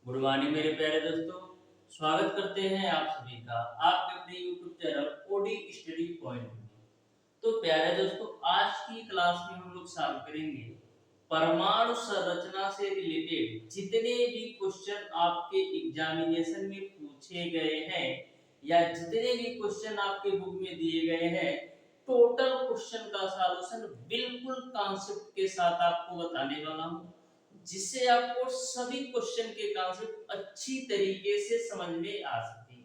Good morning मेरे प्यारे दोस्तों। स्वागत करते हैं आप सभी का आपके अपने YouTube channel OD Study Point में। तो प्यारे दोस्तों, आज की क्लास में हम लोग सॉल्व करेंगे परमाणु संरचना से रिलेटेड जितने भी क्वेश्चन आपके एग्जामिनेशन में पूछे गए हैं या जितने भी क्वेश्चन आपके बुक में दिए गए हैं, टोटल क्वेश्चन का सॉल्यूशन बिल्कुल कॉन्सेप्ट के साथ आपको बताने वाला हूं, जिससे आपको सभी क्वेश्चन के कॉन्सेप्ट अच्छी तरीके से समझ में आ सके।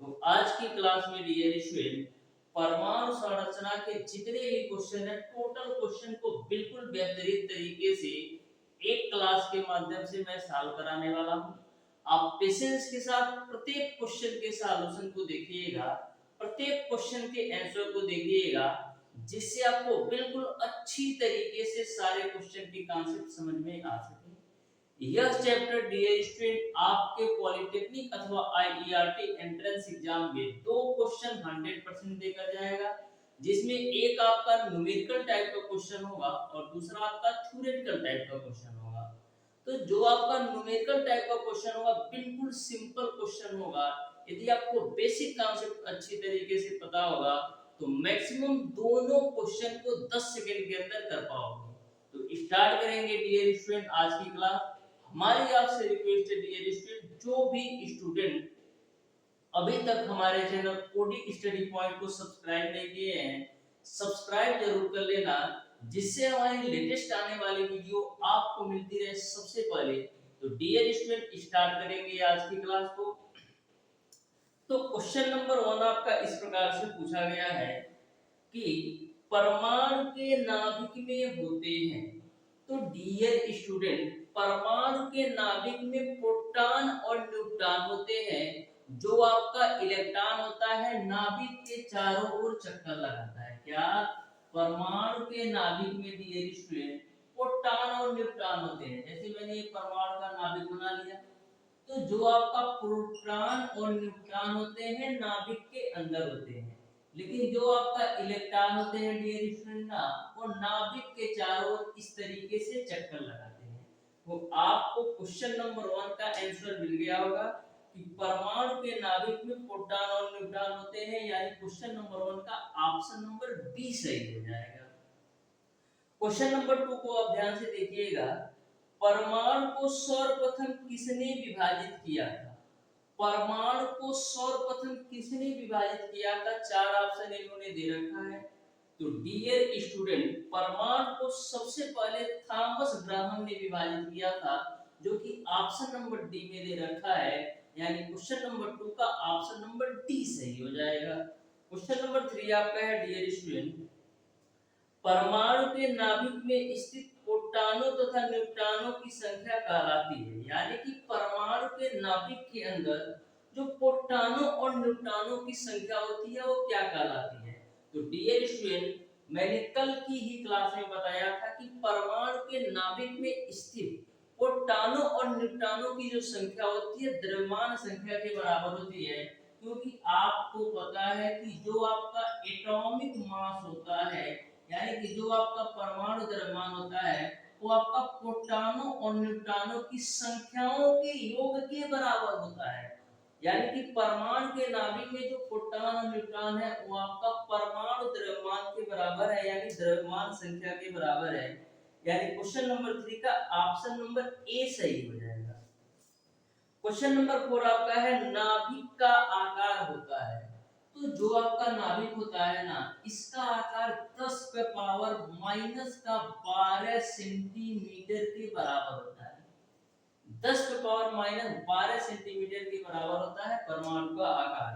तो आज की क्लास में डियर स्टूडेंट, परमाणु संरचना के जितने भी क्वेश्चन है, टोटल क्वेश्चन को बिल्कुल बेहतरीन तरीके से एक क्लास के माध्यम से मैं सॉल्व कराने वाला हूं। आप पेशेंस के साथ प्रत्येक क्वेश्चन के सॉल्यूशन को देखिएगा, प्रत्येक क्वेश्चन के आंसर को देखिएगा, जिससे आपको बिल्कुल अच्छी तरीके से सारे क्वेश्चन के कॉन्सेप्ट समझ में आ सके। यह चैप्टर डियर स्टूडेंट आपके पॉलिटेक्निक अथवा आईईआरटी एंट्रेंस एग्जाम में दो क्वेश्चन 100% देकर जाएगा, जिसमें एक आपका न्यूमेरिकल टाइप का क्वेश्चन होगा और दूसरा आपका थ्योरेटिकल टाइप का क्वेश्चन होगा। तो जो आपका न्यूमेरिकल टाइप का क्वेश्चन होगा बिल्कुल सिंपल क्वेश्चन होगा। यदि आपको बेसिक कॉन्सेप्ट अच्छी तरीके से पता होगा तो मैक्सिमम दोनों क्वेश्चन को 10 सेकंड के अंदर कर पाओगे। तो स्टार्ट करेंगे डियर स्टूडेंट आज की क्लास। हमारी आपसे रिक्वेस्ट है डियर स्टूडेंट, जो भी स्टूडेंट अभी तक हमारे चैनल कोडिंग स्टडी पॉइंट को सब्सक्राइब नहीं किए हैं, सब्सक्राइब जरूर कर लेना, जिससे हमारी लेटेस्ट आने वाली वीडियो आपको मिलती रहे सबसे पहले। तो डियर स्टूडेंट स्टार्ट करेंगे आज की क्लास को। तो क्वेश्चन नंबर 1 आपका इस प्रकार से पूछा गया है कि परमाणु के नाभिक में होते हैं। तो डियर स्टूडेंट, परमाणु के नाभिक में प्रोटॉन और न्यूट्रॉन होते हैं। जो आपका इलेक्ट्रॉन होता है नाभिक के चारों ओर चक्कर लगाता है। क्या? परमाणु के नाभिक में डियर स्टूडेंट प्रोटॉन और न्यूट्रॉन होते हैं। जैसे मैंने ये परमाणु का नाभिक बना लिया, तो जो आपका प्रोटॉन और न्यूट्रॉन होते हैं नाभिक के अंदर होते हैं, लेकिन जो आपका इलेक्ट्रॉन होते हैं डियर स्टूडेंट ना, वो नाभिक के चारों ओर इस तरीके से चक्कर लगाते हैं। तो आपको क्वेश्चन नंबर 1 का आंसर मिल गया होगा कि परमाणु के नाभिक में प्रोटॉन और न्यूट्रॉन होते हैं, यानी क्वेश्चन नंबर 1 का ऑप्शन नंबर बी सही हो जाएगा। क्वेश्चन नंबर 2 को आप ध्यान से देखिएगा। परमाणु को सर्वप्रथम किसने विभाजित किया था? परमाणु को सर्वप्रथम किसने विभाजित किया था? 4 ऑप्शन इन्होंने दे रखा है। तो डियर स्टूडेंट, परमाणु को सबसे पहले थॉमस ग्राहम ने विभाजित किया था, जो कि ऑप्शन नंबर डी में दे रखा है, यानी क्वेश्चन नंबर 2 का ऑप्शन नंबर डी सही हो जाएगा। क्वेश्चन नंबर 3 आपका है डियर स्टूडेंट, परमाणु के नाभिक में स्थित प्रोटॉनों तथा न्यूट्रॉनों की संख्या कहलाती है। यानी कि परमाणु के नाभिक के अंदर जो प्रोटॉनों और न्यूट्रॉनों की संख्या होती है वो क्या कहलाती है? तो डियर स्टूडेंट, मैंने कल की ही क्लास में बताया था कि परमाणु के नाभिक में स्थित प्रोटॉनों और न्यूट्रॉनों की जो संख्या होती है द्रव्यमान संख्या के बराबर होती है, क्योंकि आपको पता है कि जो आपका एटॉमिक मास होता है, यानी कि जो आपका परमाणु द्रव्यमान होता है, वो आपका प्रोटॉनों और न्यूट्रॉनों की संख्याओं के योग के बराबर होता है। यानी कि परमाणु के नाभिक में जो प्रोटॉन और न्यूट्रॉन है वो आपका परमाणु द्रव्यमान के बराबर है, यानी द्रव्यमान संख्या के बराबर है। यानी क्वेश्चन नंबर 3 का ऑप्शन नंबर ए सही हो जाएगा। क्वेश्चन नंबर 4 आपका है नाभिक का आकार होता है। तो जो आपका नाभिक होता है ना, इसका आकार 10 पे पावर माइनस का 12 सेंटीमीटर के बराबर होता है। 10 पे पावर माइनस 12 सेंटीमीटर के बराबर होता है परमाणु का आकार।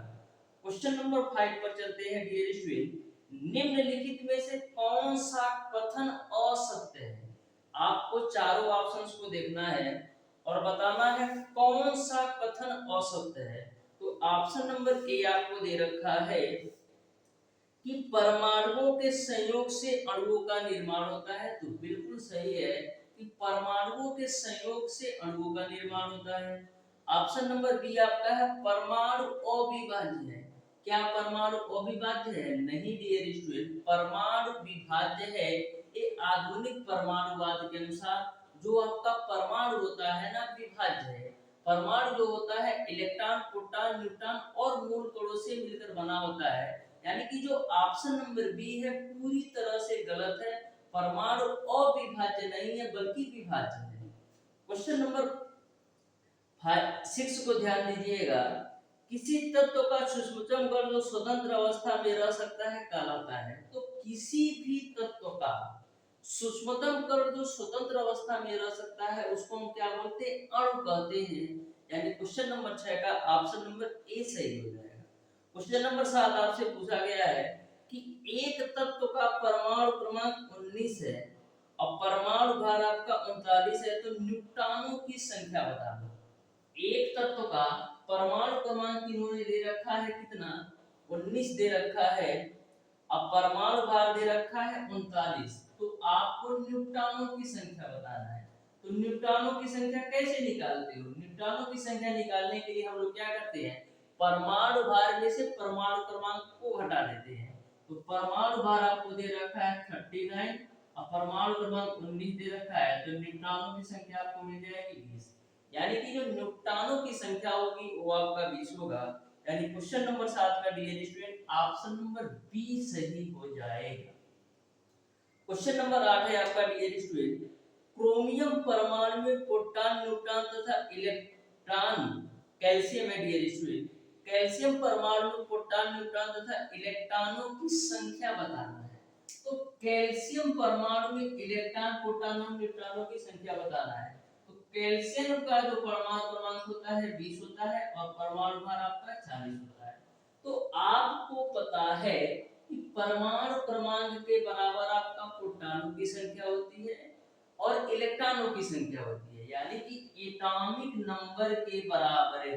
क्वेश्चन नंबर 5 पर चलते हैं डियर स्टूडेंट, निम्नलिखित में से कौन सा कथन असत्य है? आपको चारों ऑप्शंस को देखना है और बताना है कौन सा कथन असत्य है। तो ऑप्शन नंबर ए आपको दे रखा है कि परमाणुओं के संयोग से अणुओं का निर्माण होता है। तो बिल्कुल सही है कि परमाणुओं के संयोग से अणुओं का निर्माण होता है। ऑप्शन नंबर बी आपका है परमाणु अविभाज्य है। क्या परमाणु अविभाज्य है? नहीं डियर स्टूडेंट, परमाणु विभाज्य है। ये आधुनिक परमाणुवाद के अनुसार जो आपका परमाणु होता है ना, विभाज्य है। परमाणु जो होता है इलेक्ट्रॉन, प्रोटॉन, न्यूट्रॉन और मूल कणों से मिलकर बना होता है। यानी कि जो ऑप्शन नंबर बी है पूरी तरह से गलत है। परमाणु अविभाज्य नहीं है बल्कि विभाज्य है। क्वेश्चन नंबर 6 को ध्यान दीजिएगा। किसी तत्व का सूक्ष्मतम कण जो स्वतंत्र अवस्था में रह सकता है कहलाता है। तो किसी भी तत्व का सूक्ष्मतम कण जो स्वतंत्र अवस्था में रह सकता है उसको हम क्या बोलते हैं? अणु कहते हैं। यानी क्वेश्चन नंबर 6 का ऑप्शन नंबर ए सही हो जाएगा। क्वेश्चन नंबर 7 आपसे पूछा गया है कि एक तत्व का परमाणु क्रमांक 19 है और परमाणु भार आपका 39 है, तो न्यूट्रॉनों की संख्या बता दो। एक तत्व का परमाणु क्रमांक इन्होंने दे रखा है कितना? 19 दे रखा है। अब परमाणु भार दे रखा है 39। तो आपको न्यूट्रॉनों की संख्या बताना है। तो न्यूट्रॉनों की संख्या कैसे निकालते हो? न्यूट्रॉनों की संख्या निकालने के लिए हम लोग क्या करते हैं? परमाणु भार में से परमाणु क्रमांक को घटा देते हैं। तो परमाणु भार आपको दे रखा है 39 और परमाणु क्रमांक 19 दे रखा है, तो न्यूट्रॉनों की संख्या आपको मिल जाएगी 20। यानी कि जो न्यूट्रॉनों की संख्या होगी वो आपका 20 होगा। यानी क्वेश्चन नंबर 7 का dear student option number B सही हो जाएगा। क्वेश्चन नंबर 8 है आपका डियर स्टूडेंट, क्रोमियम परमाणु में प्रोटॉन, न्यूट्रॉन तथा इलेक्ट्रॉन कैल्शियम है डियर स्टूडेंट। कैल्शियम परमाणु में प्रोटॉन, न्यूट्रॉन तथा इलेक्ट्रॉनों की संख्या बताना है। तो कैल्शियम परमाणु में इलेक्ट्रॉन, प्रोटॉन और न्यूट्रॉनों की संख्या बताना है। तो कैल्शियम का जो परमाणु क्रमांक होता है 20 होता है और परमाणु भार आपका 40 होता है। तो आपको पता है कि परमाणु क्रमांक के बराबर आपका प्रोटॉनों की संख्या होती है और इलेक्ट्रॉनों की संख्या होती है। यानी कि एटॉमिक नंबर के बराबर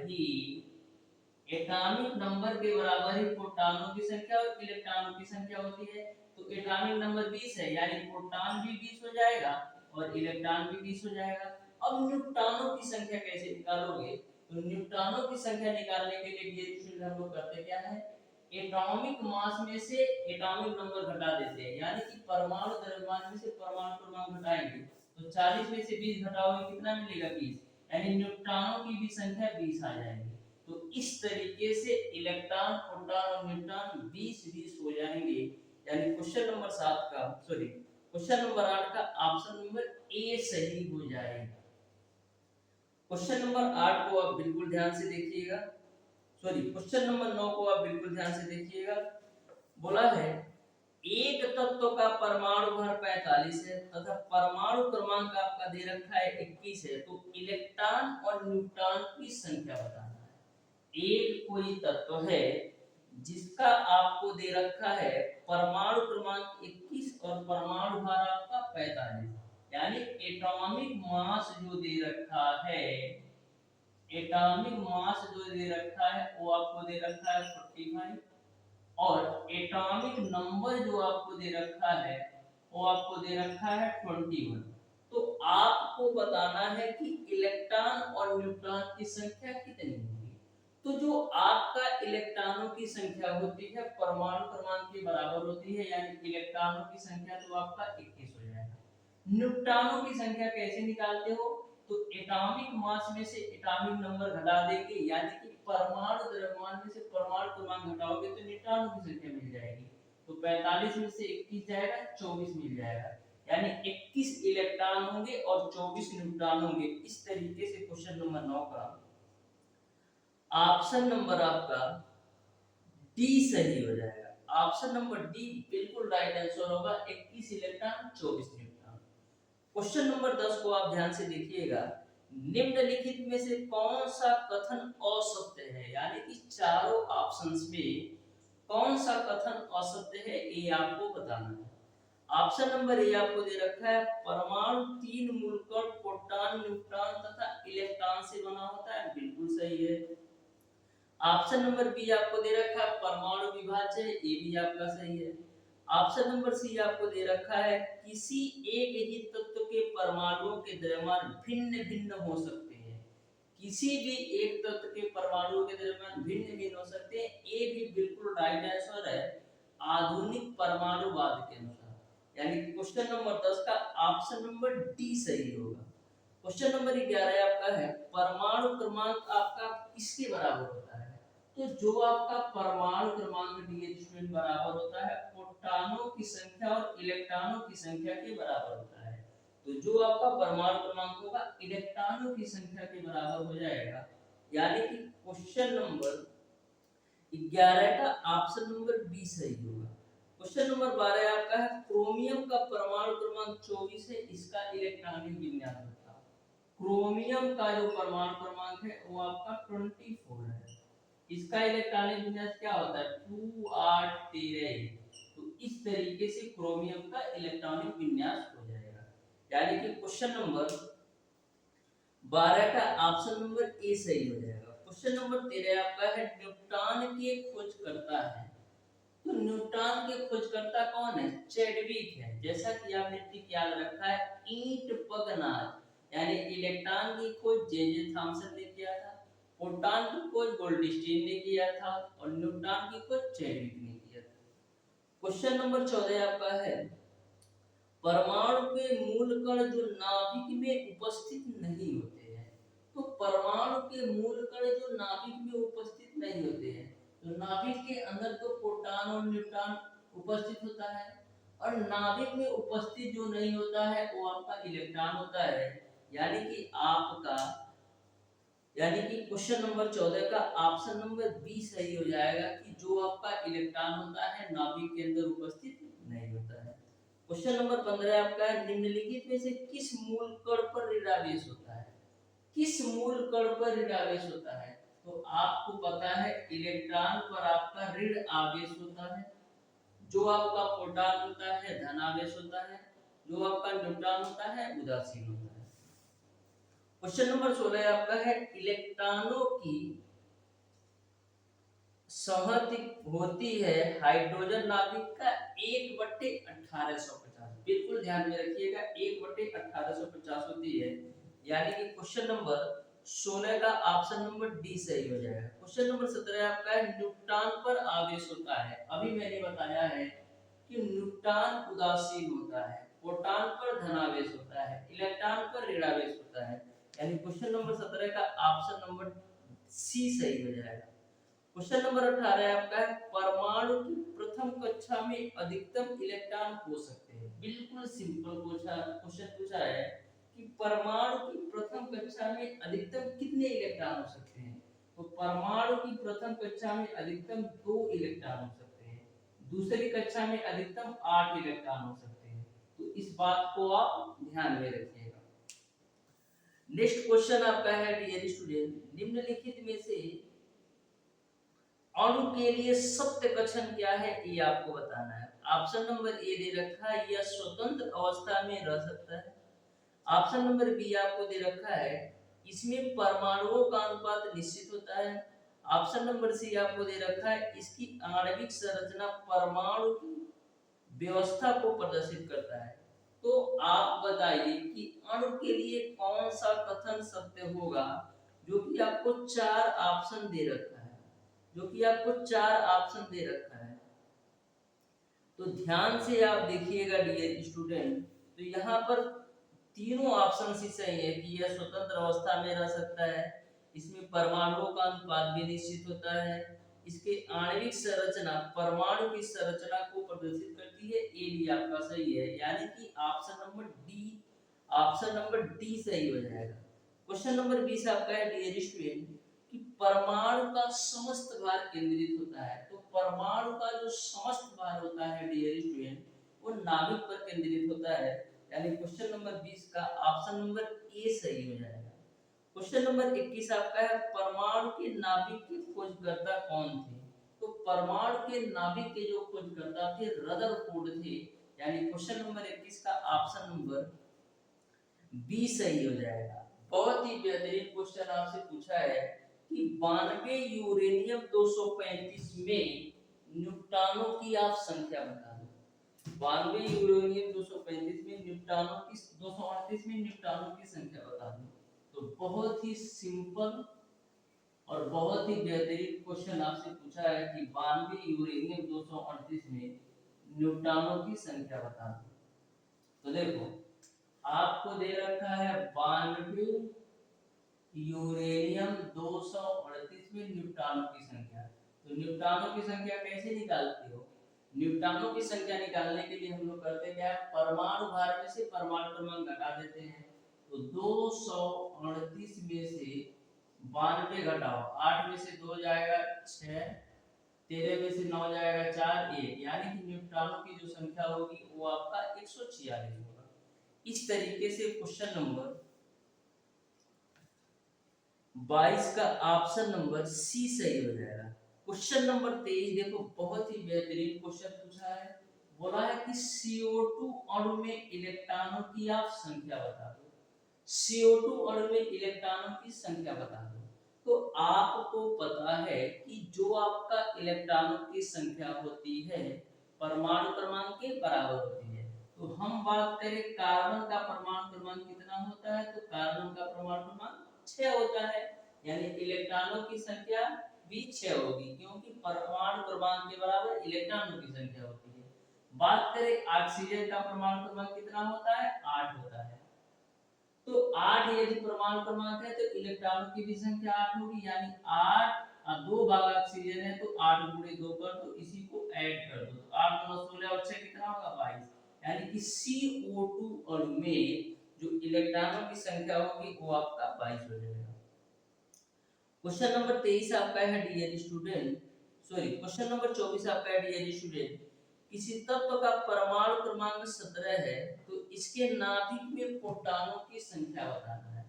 ही प्रोटॉनों की संख्या और इलेक्ट्रॉनों की संख्या होती है। तो एटॉमिक नंबर 20 है, यानी प्रोटॉन भी 20 हो जाएगा और इलेक्ट्रॉन भी 20 हो जाएगा। अब न्यूट्रॉनों की संख्या कैसे निकालोगे? तो न्यूट्रॉनों की संख्या निकालने के लिए ये हम लोग करते क्या है? एटॉमिक मास में से एटॉमिक नंबर घटा देते हैं। यानी कि परमाणु द्रव्यमान में से परमाणु क्रमांक घटाएंगे तो 40 में से 20 घटाओगे कितना मिलेगा? 20। यानी न्यूट्रॉनों की भी संख्या 20 आ जाएगी। तो इस तरीके से इलेक्ट्रॉन, प्रोटॉन और न्यूट्रॉन 20-20 हो जाएंगे। यानी क्वेश्चन नंबर 8 का ऑप्शन नंबर ए सही हो जाएगा। क्वेश्चन नंबर 8 को आप बिल्कुल ध्यान से देखिएगा। क्वेश्चन नंबर 9 को आप बिल्कुल ध्यान से देखिएगा। बोला है एक तत्व का परमाणु भार 45 है तथा परमाणु क्रमांक आपका दे रखा है 21 है, तो इलेक्ट्रॉन और न्यूट्रॉन की संख्या बताना है। एक कोई तत्व है जिसका आपको दे रखा है परमाणु क्रमांक 21 और परमाणु भार आपका 45, यानी एटॉमिक मास जो दे रखा है, वो आपको दे रखा है 45 और एटॉमिक नंबर जो आपको दे रखा है वो आपको दे रखा है 21। तो आपको बताना है कि इलेक्ट्रॉन और न्यूट्रॉन की संख्या कितनी होगी। तो जो आपका इलेक्ट्रॉनों की संख्या होती है परमाणु क्रमांक के बराबर होती है, यानी इलेक्ट्रॉनों की संख्या तो आपका 21 हो जाएगा। न्यूट्रॉनों की संख्या कैसे निकालते हो? तो एटॉमिक मास में से एटॉमिक नंबर घटा देंगे, यानी कि परमाणु द्रव्यमान में से परमाणु क्रमांक घटाओगे तो न्यूट्रॉनों की संख्या मिल जाएगी। तो 45 में से 21 जाएगा, 24 मिल जाएगा। यानी 21 इलेक्ट्रॉन होंगे और 24 न्यूट्रॉन होंगे। इस तरीके से क्वेश्चन नंबर 9 का ऑप्शन नंबर आपका डी सही हो जाएगा। ऑप्शन नंबर डी बिल्कुल राइट आंसर होगा, 21 इलेक्ट्रॉन 24 न्यूट्रॉन। क्वेश्चन नंबर 10 को आप ध्यान से देखिएगा। निम्नलिखित में से कौन सा कथन असत्य है? यानी कि चारों ऑप्शंस में कौन सा कथन असत्य है ये आपको बताना है। ऑप्शन नंबर ए आपको दे रखा है परमाणु 3 मूलकण प्रोटॉन, न्यूट्रॉन तथा इलेक्ट्रॉन से बना होता है, बिल्कुल सही है। ऑप्शन नंबर बी आपको दे रखा है परमाणु विभाज्य है, ये भी आपका सही है। ऑप्शन नंबर सी आपको दे रखा है किसी एक ही तत्व के परमाणुओं के द्रव्यमान भिन्न भिन्न हो सकते हैं। किसी भी एक तत्व के परमाणुओं के द्रव्यमान भिन्न भिन्न हो सकते हैं, ये भी बिल्कुल राइट आंसर है आधुनिक परमाणुवाद के अनुसार। यानी क्वेश्चन नंबर 10 का ऑप्शन नंबर डी सही होगा। क्वेश्चन नंबर 11 आपका है परमाणु क्रमांक आपका किसके बराबर होता है। तो जो आपका परमाणु क्रमांक डियर स्टूडेंट बराबर होता है प्रोटॉनों की संख्या और इलेक्ट्रॉनों की संख्या के बराबर होता है। तो जो आपका परमाणु क्रमांक होगा इलेक्ट्रॉनों की संख्या के बराबर हो जाएगा, यानी कि क्वेश्चन नंबर 11 का ऑप्शन नंबर बी सही होगा। क्वेश्चन नंबर 12 आपका है क्रोमियम का परमाणु क्रमांक 24 है, इसका इलेक्ट्रॉनिक विन्यास बताओ। क्रोमियम का जो परमाणु क्रमांक है वो आपका 24 है, इसका इलेक्ट्रॉनिक विन्यास क्या होता है 2 8 13। तो इस तरीके से क्रोमियम का इलेक्ट्रॉनिक विन्यास हो जाएगा, यानी कि क्वेश्चन नंबर 12 का ऑप्शन नंबर ए सही हो जाएगा। क्वेश्चन नंबर 13 आपका है न्यूटन के खोजकर्ता है। तो न्यूटन के खोजकर्ता कौन है, चैडविक है। जैसा कि आपने ठीक याद रखा है ईंट पगनाज यानी इलेक्ट्रॉन की खोज जे थॉमसन ने किया था, प्रोटॉन की खोज गोल्डस्टीन ने किया था और न्यूटन की खोज चैडविक ने किया था। क्वेश्चन नंबर 14 आपका है परमाणु के मूल कण जो नाभिक में उपस्थित नहीं होते हैं। तो परमाणु के मूल कण जो नाभिक में उपस्थित नहीं होते हैं, तो नाभिक के अंदर तो प्रोटॉन और न्यूट्रॉन उपस्थित होता है और नाभिक में उपस्थित जो नहीं होता है वो आपका इलेक्ट्रॉन होता है, यानी कि आपका क्वेश्चन नंबर 14 का ऑप्शन नंबर बी सही हो जाएगा कि जो आपका इलेक्ट्रॉन होता है नाभिक के अंदर उपस्थित नहीं होता है। क्वेश्चन नंबर 15 आपका है निम्नलिखित में से किस मूल कण पर ऋणावेश होता है। किस मूल कण पर ऋणावेश होता है, तो आपको पता है इलेक्ट्रॉन पर आपका ऋण आवेश होता है, जो आपका प्रोटॉन होता है धनावेश होता है, जो आपका न्यूट्रॉन होता है उदासीन होता है। क्वेश्चन नंबर 16 आपका है इलेक्ट्रॉनों की संहति होती है हाइड्रोजन नाभिक का 1/1850। बिल्कुल ध्यान में रखिएगा 1/1850 होती है, यानी कि क्वेश्चन नंबर 16 का ऑप्शन नंबर डी सही हो जाएगा। क्वेश्चन नंबर 17 आपका है न्यूट्रॉन पर आवेश होता है। अभी मैंने बताया है कि न्यूट्रॉन उदासीन होता है, प्रोटॉन पर धनावेश होता है, इलेक्ट्रॉन पर ऋणावेश होता है, यानी क्वेश्चन नंबर 17 का ऑप्शन नंबर सी सही हो जाएगा। क्वेश्चन नंबर 18 आपका है परमाणु की प्रथम कक्षा में अधिकतम इलेक्ट्रॉन हो सकते हैं। बिल्कुल सिंपल क्वेश्चन पूछा है कि परमाणु की प्रथम कक्षा में अधिकतम कितने इलेक्ट्रॉन हो सकते हैं। तो परमाणु की प्रथम कक्षा में अधिकतम 2 इलेक्ट्रॉन हो सकते हैं, दूसरी कक्षा में अधिकतम 8 इलेक्ट्रॉन हो सकते हैं। तो इस बात को आप ध्यान में रखिएगा। नेक्स्ट क्वेश्चन आपका है डियर स्टूडेंट निम्नलिखित में से अणु के लिए सत्य कथन क्या है ये आपको बताना है। ऑप्शन नंबर ए दे रखा है यह स्वतंत्र अवस्था में रह सकता है। ऑप्शन नंबर बी आपको दे रखा है इसमें परमाणुओं का अनुपात निश्चित होता है। ऑप्शन नंबर सी आपको दे रखा है इसकी आणविक संरचना परमाणु की व्यवस्था को प्रदर्शित करता है। तो आप बताइए कि अणु के लिए कौन सा कथन सत्य होगा, जो कि आपको 4 ऑप्शन दे रखा है, जो कि आपको 4 ऑप्शन दे रखा है। तो ध्यान से आप देखिएगा डियर स्टूडेंट, तो यहाँ पर तीनों ऑप्शन ही सही है कि यह स्वतंत्र अवस्था में रह सकता है, इसमें परमाणुओं का अनुपात भी निश्चित होता है, इसके आणविक संरचना परमाणु की संरचना को प्रदर्शित करती है, ये भी आपका सही है, यानी कि ऑप्शन नंबर डी सही हो जाएगा। क्वेश्चन नंबर 20 आपका है डियर स्टूडेंट कि परमाणु का समस्त भार केंद्रित होता है। तो परमाणु का जो समस्त भार होता है डियर स्टूडेंट वो नाभिक पर केंद्रित होता है, यानी क्वेश्चन नंबर 20 का ऑप्शन नंबर ए सही हो जाएगा। क्वेश्चन नंबर 21 आपका है परमाणु के नाभिक के खोजकर्ता कौन थे। तो परमाणु के नाभिक के जो खोजकर्ता थे रदरफोर्ड थे, यानी क्वेश्चन नंबर 21 का ऑप्शन नंबर बी सही हो जाएगा। बहुत ही बेहतरीन क्वेश्चन आपसे पूछा है कि 92 यूरेनियम 235 में न्यूट्रॉनों की आप संख्या बता दो। 92 यूरेनियम 235 में न्यूट्रॉनों की 238 में न्यूट्रॉनों की संख्या बता दो। तो बहुत ही सिंपल और बहुत ही बेहतरीन क्वेश्चन आपसे पूछा है कि 92 यूरेनियम 238 में न्यूट्रॉनों की संख्या बता दो। तो देखो आपको दे रखा है 92 यूरेनियम 238 में न्यूट्रॉनों की संख्या। तो न्यूट्रॉनों की संख्या कैसे निकालते हो? न्यूट्रॉनों की संख्या निकालने के लिए हम लोग करते क्या है, परमाणु भार में से परमाणु क्रमांक घटा देते हैं। तो 238 में से 92 घटाओ, 8 में से 2 जाएगा 6, 13 में से 9 जाएगा 4, 1, यानी कि न्यूट्रॉनों की जो संख्या होगी वो आपका 146 होगा। इस तरीके से क्वेश्चन नंबर 22 का ऑप्शन नंबर सी सही हो जाएगा। क्वेश्चन नंबर 23 देखो, बहुत ही बेहतरीन क्वेश्चन पूछा है। बोला है कि CO2 अणु में इलेक्ट्रॉनों की आप संख्या बता दो। CO2 अणु में इलेक्ट्रॉनों की संख्या बता दो। तो आपको पता है कि जो आपका इलेक्ट्रॉनों की संख्या होती है परमाणु क्रमांक के बराबर होती है। तो हम बात करें कार्बन का परमाणु क्रमांक कितना होता है, तो कार्बन का परमाणु क्रमांक 6 होता है, यानी इलेक्ट्रॉनों की संख्या भी 6 होगी, क्योंकि परमाणु क्रमांक के बराबर इलेक्ट्रॉनों की संख्या होती है। बात करें ऑक्सीजन का परमाणु क्रमांक कितना होता है, 8 होता है। तो 8 यदि परमाणु क्रमांक है तो इलेक्ट्रॉनों की भी संख्या 8 होगी, यानी 8 और 2 भाग ऑक्सीजन है तो 8 गुणे 2 कर दो, इसी को ऐड कर दो। तो 8 गुना 16 और 6 कितना होगा, 22, यानी कि CO2 अणु में जो इलेक्ट्रॉनों की संख्या होगी वो आपका 22 हो जाएगा। क्वेश्चन नंबर 23 आपका है dear student, sorry question number 24 आपका है डियर स्टूडेंट। किसी तत्व का परमाणु क्रमांक 17 है तो इसके नाभिक में प्रोटॉनों की संख्या बताना है।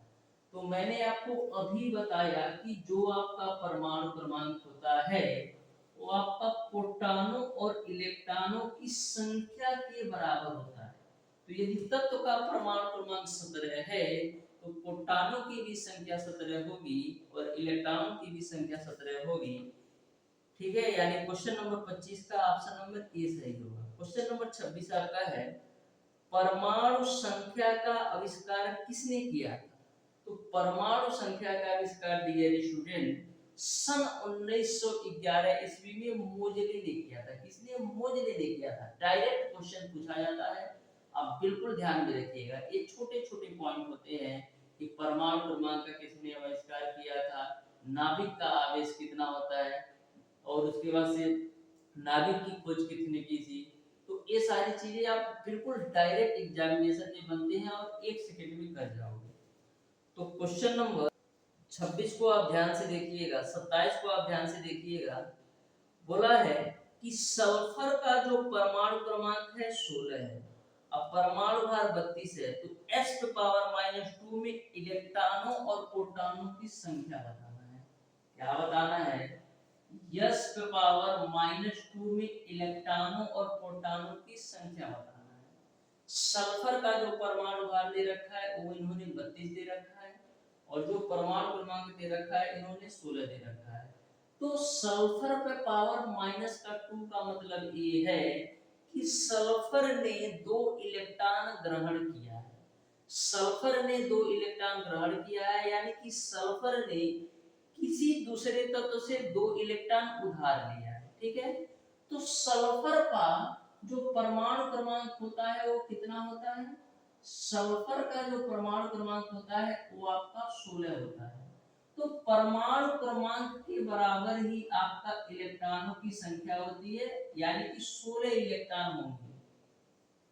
तो मैंने आपको अभी बताया कि जो आपका परमाणु क्रमांक होता है वो आपका प्रोटॉनों और इलेक्ट्रॉनों की संख्या के बराबर होता है। तो यदि तत्व का परमाणु क्रमांक 17 है तो प्रोटॉनों की भी संख्या 17 होगी और इलेक्ट्रॉनों की भी संख्या 17 होगी। ठीक है, यानी क्वेश्चन नंबर 25 का ऑप्शन नंबर ए सही होगा। क्वेश्चन नंबर 26 आपका है, परमाणु संख्या का आविष्कार किसने किया था? तो परमाणु संख्या का आविष्कार डियर स्टूडेंट सन 1911 ईस्वी में मोजले ने किया था। किसने? मोजले ने किया था। डायरेक्ट क्वेश्चन पूछा जाता है, आप बिल्कुल ध्यान में रखिएगा। ये छोटे छोटे पॉइंट होते हैं कि परमाणु क्रमांक का किसने आविष्कार किया था, नाभिक का आवेश कितना होता है, और उसके बाद से नाभिक की खोज किसने की थी। तो ये सारी चीजें आप बिल्कुल डायरेक्ट एग्जामिनेशन में बनते हैं और 1 सेकंड में कर जाओगे। तो क्वेश्चन नंबर 26 को आप ध्यान से देखिएगा, 27 को आप ध्यान से देखिएगा। बोला है कि सल्फर का जो परमाणु क्रमांक है 16 है, अब परमाणु भार 32 है, तो s⁻⁻2 में इलेक्ट्रॉनों और प्रोटॉनों की संख्या बताना है। क्या बताना है? s⁻⁻2 में इलेक्ट्रॉनों और प्रोटॉनों की संख्या बताना है। सल्फर का जो परमाणु भार दे रखा है वो इन्होंने 32 दे रखा है, और जो परमाणु क्रमांक दे रखा है इन्होंने 16 दे रखा है। तो सल्फर पे पावर -2 का मतलब ये है कि सल्फर ने 2 इलेक्ट्रॉन ग्रहण किया है। सल्फर ने 2 इलेक्ट्रॉन ग्रहण किया है, यानी कि सल्फर ने किसी दूसरे तत्व से 2 इलेक्ट्रॉन उधार लिया है। ठीक है, तो सल्फर का जो परमाणु क्रमांक होता है वो कितना होता है? सल्फर का जो परमाणु क्रमांक होता है वो आपका 16 होता है। तो परमाणु क्रमांक के बराबर ही आपका इलेक्ट्रॉनों की संख्या होती है, यानी कि 16 इलेक्ट्रॉन होंगे।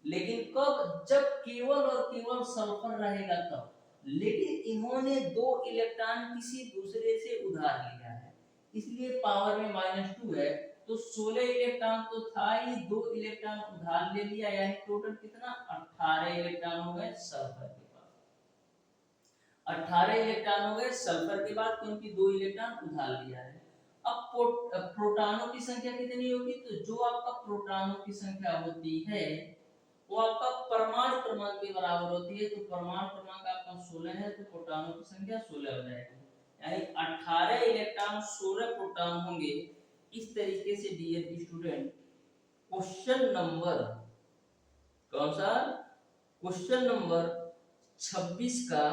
लेकिन कब? जब केवल और केवल सल्फर रहेगा तब। लेकिन इन्होंने 2 इलेक्ट्रॉन किसी दूसरे से उधार लिया है, इसलिए पावर में -2 है। तो 16 इलेक्ट्रॉन तो था ही, 2 इलेक्ट्रॉन उधार ले लिया, यानी टोटल कितना? 18 इलेक्ट्रॉन हो गए सल्फर के पास। 18 इलेक्ट्रॉन हो गए सल्फर के बाद, क्योंकि 2 इलेक्ट्रॉन उधार लिया है। अब प्रोटॉनों की संख्या कितनी होगी? तो जो आपका प्रोटॉनों की संख्या होती है वो आपका परमाणु क्रमांक के बराबर होती है। तो परमाणु क्रमांक आपका 16 है, तो प्रोटॉनों की संख्या 16 हो जाएगी, यानी 18 इलेक्ट्रॉन 16 प्रोटॉन होंगे। इस तरीके से डियर स्टूडेंट क्वेश्चन नंबर कौन सा? क्वेश्चन नंबर 26 का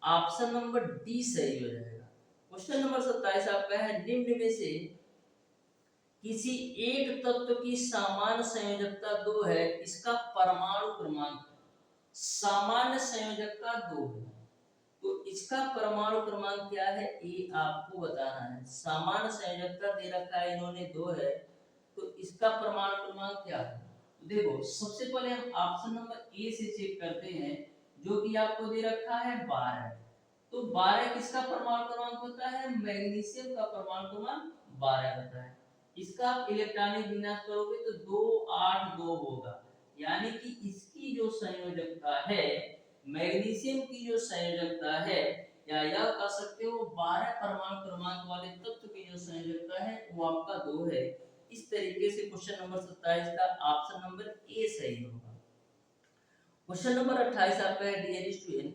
ऑप्शन नंबर डी सही हो जाएगा। क्वेश्चन नंबर 27 आपका है, निम्न में से किसी एक तत्व की सामान्य संयोजकता 2 है, इसका परमाणु क्रमांक सामान्य संयोजकता 2 है, तो इसका परमाणु क्रमांक क्या है ये आपको बताना है। सामान्य संयोजकता दे रखा है इन्होंने 2 है, तो इसका परमाणु क्रमांक क्या है। तो देखो सबसे पहले हम ऑप्शन नंबर ए से चेक करते हैं, जो कि आपको दे रखा है 12। तो 12 किसका परमाणु क्रमांक होता है, मैग्नीशियम का परमाणु क्रमांक 12 होता है। इसका आप इलेक्ट्रॉनिक विन्यास करोगे तो 282 होगा, यानी कि इसकी जो संयोजकता है, मैग्नीशियम की जो संयोजकता है, या यह कह सकते हो 12 परमाणु क्रमांक वाले तत्व की जो संयोजकता है वो आपका 2 है। इस तरीके से क्वेश्चन नंबर 27 का ऑप्शन नंबर ए सही होगा। क्वेश्चन नंबर 28 आपका है, डियर स्टूडेंट,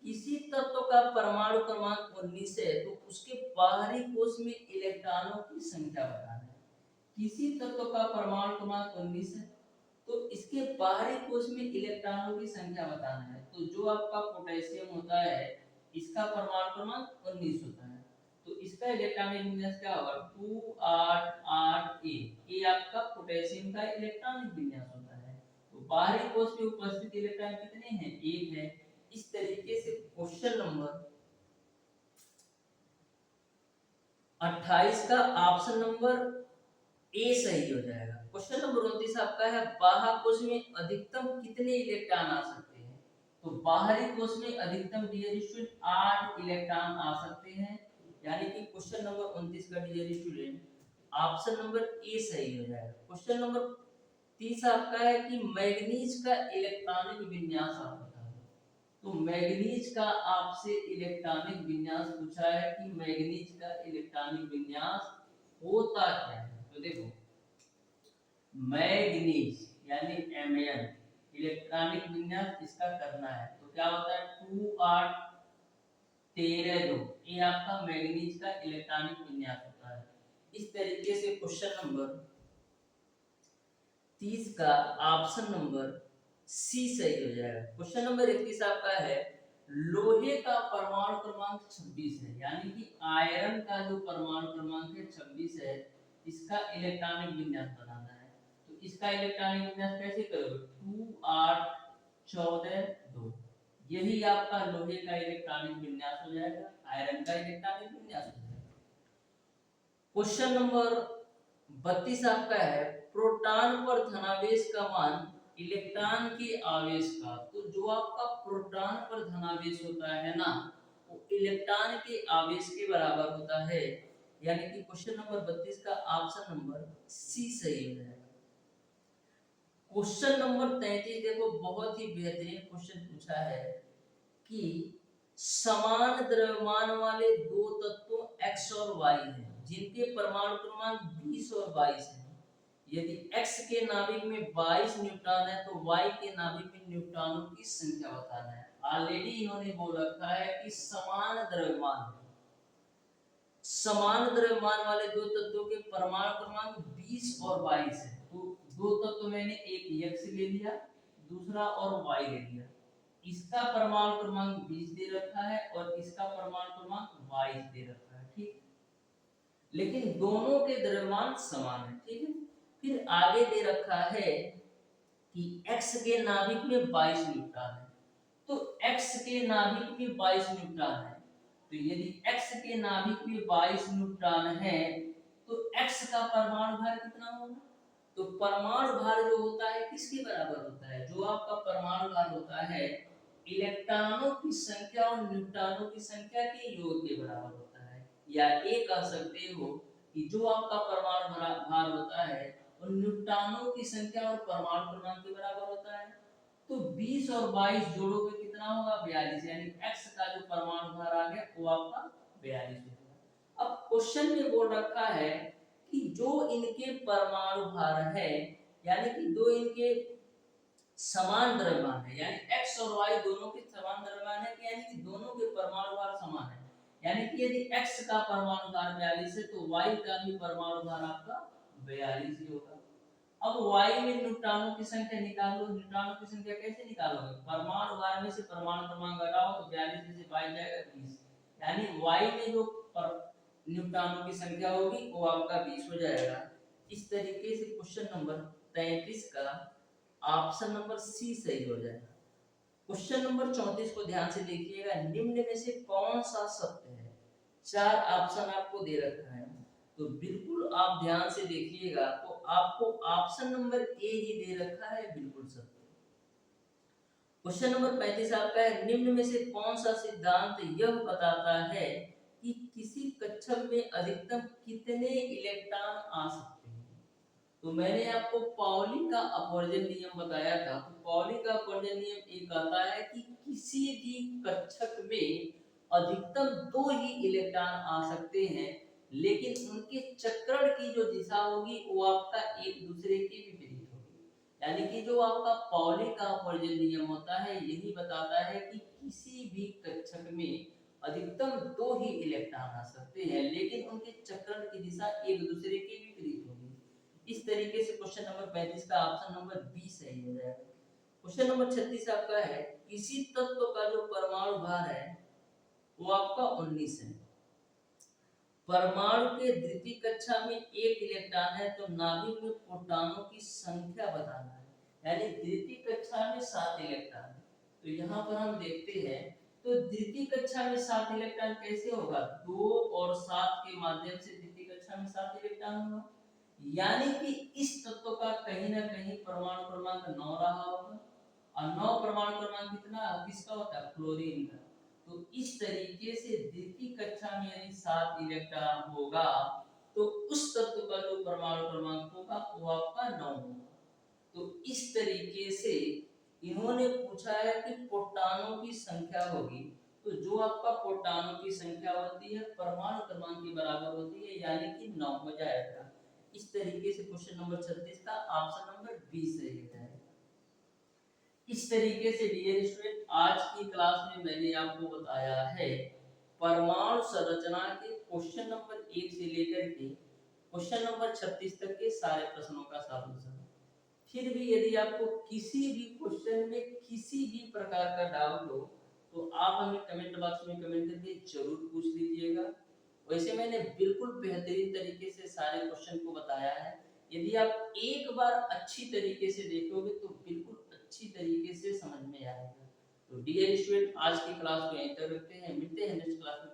किसी तत्व का परमाणु क्रमांक 19 है तो उसके बाहरी कोश में इलेक्ट्रॉनों की संख्या बताना है। किसी तत्व का परमाणु क्रमांक 19 है तो इसके बाहरी कोश में इलेक्ट्रॉनों की संख्या बताना है। तो जो आपका पोटेशियम होता है इसका परमाणु क्रमांक 19 होता है, तो इसका इलेक्ट्रॉनिक विन्यास क्या होगा, 288 ये आपका पोटेशियम का इलेक्ट्रॉनिक विन्यास होता है। तो बाहरी कोश में उपस्थित इलेक्ट्रॉन कितने हैं, 1 है। इस तरीके से क्वेश्चन नंबर 28 का ऑप्शन नंबर ए सही हो जाएगा। क्वेश्चन नंबर 29 आपका है, बाह्य कोश में अधिकतम कितने इलेक्ट्रॉन आ सकते हैं। तो बाहरी कोश में अधिकतम डियर स्टूडेंट 8 इलेक्ट्रॉन आ सकते हैं, यानी कि क्वेश्चन नंबर 29 का dear student option number A सही हो जाएगा। क्वेश्चन नंबर 30 आपका है कि मैग्नीज का इलेक्ट्रॉनिक विन्यास आप बताओ। तो मैग्नीज का आपसे इलेक्ट्रॉनिक विन्यास पूछा है कि मैग्नीज का इलेक्ट्रॉनिक विन्यास होता क्या है। तो देखो मैग्नीज यानी Mn इलेक्ट्रॉनिक विन्यास इसका करना है, तो क्या होता है 2 8 13 2, ये आपका मैग्नीज का इलेक्ट्रॉनिक विन्यास होता है। इस तरीके से क्वेश्चन नंबर 30 का ऑप्शन नंबर सी सही हो जाएगा। क्वेश्चन नंबर 31 आपका है, लोहे का परमाणु क्रमांक 26 है, यानी कि आयरन का जो परमाणु क्रमांक है 26 है, इसका इलेक्ट्रॉनिक विन्यास बनाना है। तो इसका इलेक्ट्रॉनिक विन्यास कैसे करोगे, 2 8 14 2, यही आपका लोहे का इलेक्ट्रॉनिक विन्यास हो जाएगा, आयरन का इलेक्ट्रॉनिक विन्यास हो जाएगा। क्वेश्चन नंबर 32 आपका है, प्रोटॉन पर धनावेश का मान इलेक्ट्रॉन के आवेश का। तो जो आपका प्रोटॉन पर धनावेश होता है ना, वो इलेक्ट्रॉन के आवेश के बराबर होता है, यानी कि क्वेश्चन नंबर 32 का ऑप्शन नंबर सी सही हो जाएगा। क्वेश्चन नंबर 33 देखो बहुत ही बेहतरीन क्वेश्चन पूछा है कि समान द्रव्यमान वाले दो तत्वों x और y हैं जिनके परमाणु क्रमांक 20 और 22 है। यदि x के नाभिक में 22 न्यूट्रॉन है तो y के नाभिक में न्यूट्रॉनों की संख्या बताना है। ऑलरेडी इन्होंने बोल रखा है कि समान द्रव्यमान वाले दो तत्वों के परमाणु क्रमांक 20 और 22 है। तो दो तत्व मैंने एक x ले लिया, दूसरा और y ले लिया। इसका परमाणु क्रमांक 20 दे रखा है और इसका परमाणु क्रमांक 22 दे रखा है, ठीक, लेकिन दोनों के द्रव्यमान समान है, ठीक है। फिर आगे दे रखा है कि x के नाभिक में 22 न्यूट्रॉन है, तो x के नाभिक में 22 न्यूट्रॉन है, तो यदि x के नाभिक में 22 न्यूट्रॉन है तो x का परमाणु भार कितना होगा। तो परमाणु भार जो होता है किसके बराबर होता है, जो आपका परमाणु भार होता है इलेक्ट्रॉनों की संख्या और न्यूट्रॉनों की संख्या के योग के बराबर होता है। या ये कह सकते हो कि जो आपका परमाणु भार होता है वो न्यूट्रॉनों की संख्या और परमाणु क्रमांक के बराबर होता है। तो 20 और 22 जोड़ोगे कितना होगा, 42, यानी x का जो परमाणु भार आ गया वो आपका 42 होगा। अब क्वेश्चन में बोल रखा है कि जो इनके परमाणु भार है, यानी कि दो इनके समान द्रव्यमान है, यानी x और y दोनों के समान द्रव्यमान है, यानी कि दोनों के परमाणु भार समान है। यानी कि यदि x का परमाणु भार 42 है तो y का भी परमाणु भार आपका 42 ही होगा। अब y में न्यूट्रॉनों की संख्या निकालो। न्यूट्रॉनों की संख्या कैसे निकालोगे, परमाणु भार में से परमाणु क्रमांक घटाओ तो 42 में से 22 जाएगा 20, यानी y में जो न्यूट्रॉनों की संख्या होगी वो आपका 20 हो जाएगा। इस तरीके से क्वेश्चन नंबर 33 का ऑप्शन नंबर सी सही हो जाएगा। क्वेश्चन नंबर 34 को ध्यान से देखिएगा, निम्न में से कौन सा सत्य है। चार ऑप्शन आपको दे रखा है, तो बिल्कुल आप ध्यान से देखिएगा, तो आपको ऑप्शन नंबर ए ही दे रखा है, बिल्कुल सत्य। क्वेश्चन नंबर 35 आपका है, निम्न में से कौन सा सिद्धांत यह बताता है कि किसी कक्षक में अधिकतम कितने इलेक्ट्रॉन आ सकते हैं। तो मैंने आपको पाउली का अपवर्जन नियम बताया था। तो पाउली का अपवर्जन नियम ये कहता है कि किसी भी कक्षक में अधिकतम दो ही इलेक्ट्रॉन आ सकते हैं, लेकिन उनके चक्रण की जो दिशा होगी वो आपका एक दूसरे के विपरीत होगी। यानी कि जो आपका पाउली का अपवर्जन नियम होता है यही बताता है कि किसी भी कक्षक में अधिकतम दो ही इलेक्ट्रॉन आ सकते हैं, लेकिन उनके चक्रण की दिशा एक दूसरे के विपरीत होगी। इस तरीके से क्वेश्चन नंबर 35 का ऑप्शन नंबर बी सही हो जाएगा। क्वेश्चन नंबर 36 आपका है, किसी तत्व का जो परमाणु भार है वो आपका 19 है। परमाणु के द्वितीय कक्षा में एक इलेक्ट्रॉन है, तो नाभिक में प्रोटॉनों की संख्या बताना है। यानी द्वितीय कक्षा में 7 इलेक्ट्रॉन है। तो यहाँ पर हम देखते हैं, तो द्वितीय कक्षा में 7 इलेक्ट्रॉन कैसे होगा, 2 और 7 के माध्यम से द्वितीय कक्षा में 7 इलेक्ट्रॉन होगा। यानी कि इस तत्व का कहीं ना कहीं परमाणु क्रमांक 9 रहा होगा, और 9 परमाणु क्रमांक कितना किसका होता है, क्लोरीन का। तो इस तरीके से द्वितीय कक्षा में यदि 7 इलेक्ट्रॉन होगा, तो उस तत्व का जो परमाणु क्रमांक होगा वो आपका 9 होगा। तो इस तरीके से इन्होंने पूछा है कि प्रोटॉनों की संख्या होगी, तो जो आपका प्रोटॉनों की संख्या होती है परमाणु क्रमांक के बराबर होती है, यानी कि 9 हो जाएगा। इस तरीके से क्वेश्चन नंबर 36 का ऑप्शन नंबर बी सही हो जाएगा। इस तरीके से डियर स्टूडेंट, आज की क्लास में मैंने आपको बताया है परमाणु संरचना के क्वेश्चन नंबर 1 से लेकर के क्वेश्चन नंबर 36 तक के सारे प्रश्नों का सॉल्यूशन। फिर भी यदि आपको किसी भी क्वेश्चन में किसी भी प्रकार का डाउट हो, तो आप हमें कमेंट बॉक्स में कमेंट करके जरूर पूछ लीजिएगा। वैसे मैंने बिल्कुल बेहतरीन तरीके से सारे क्वेश्चन को बताया है। यदि आप एक बार अच्छी तरीके से देखोगे तो बिल्कुल अच्छी तरीके से समझ में आएगा। तो डियर स्टूडेंट, आज की क्लास को यहीं तक रखते हैं, मिलते हैं नेक्स्ट क्लास में।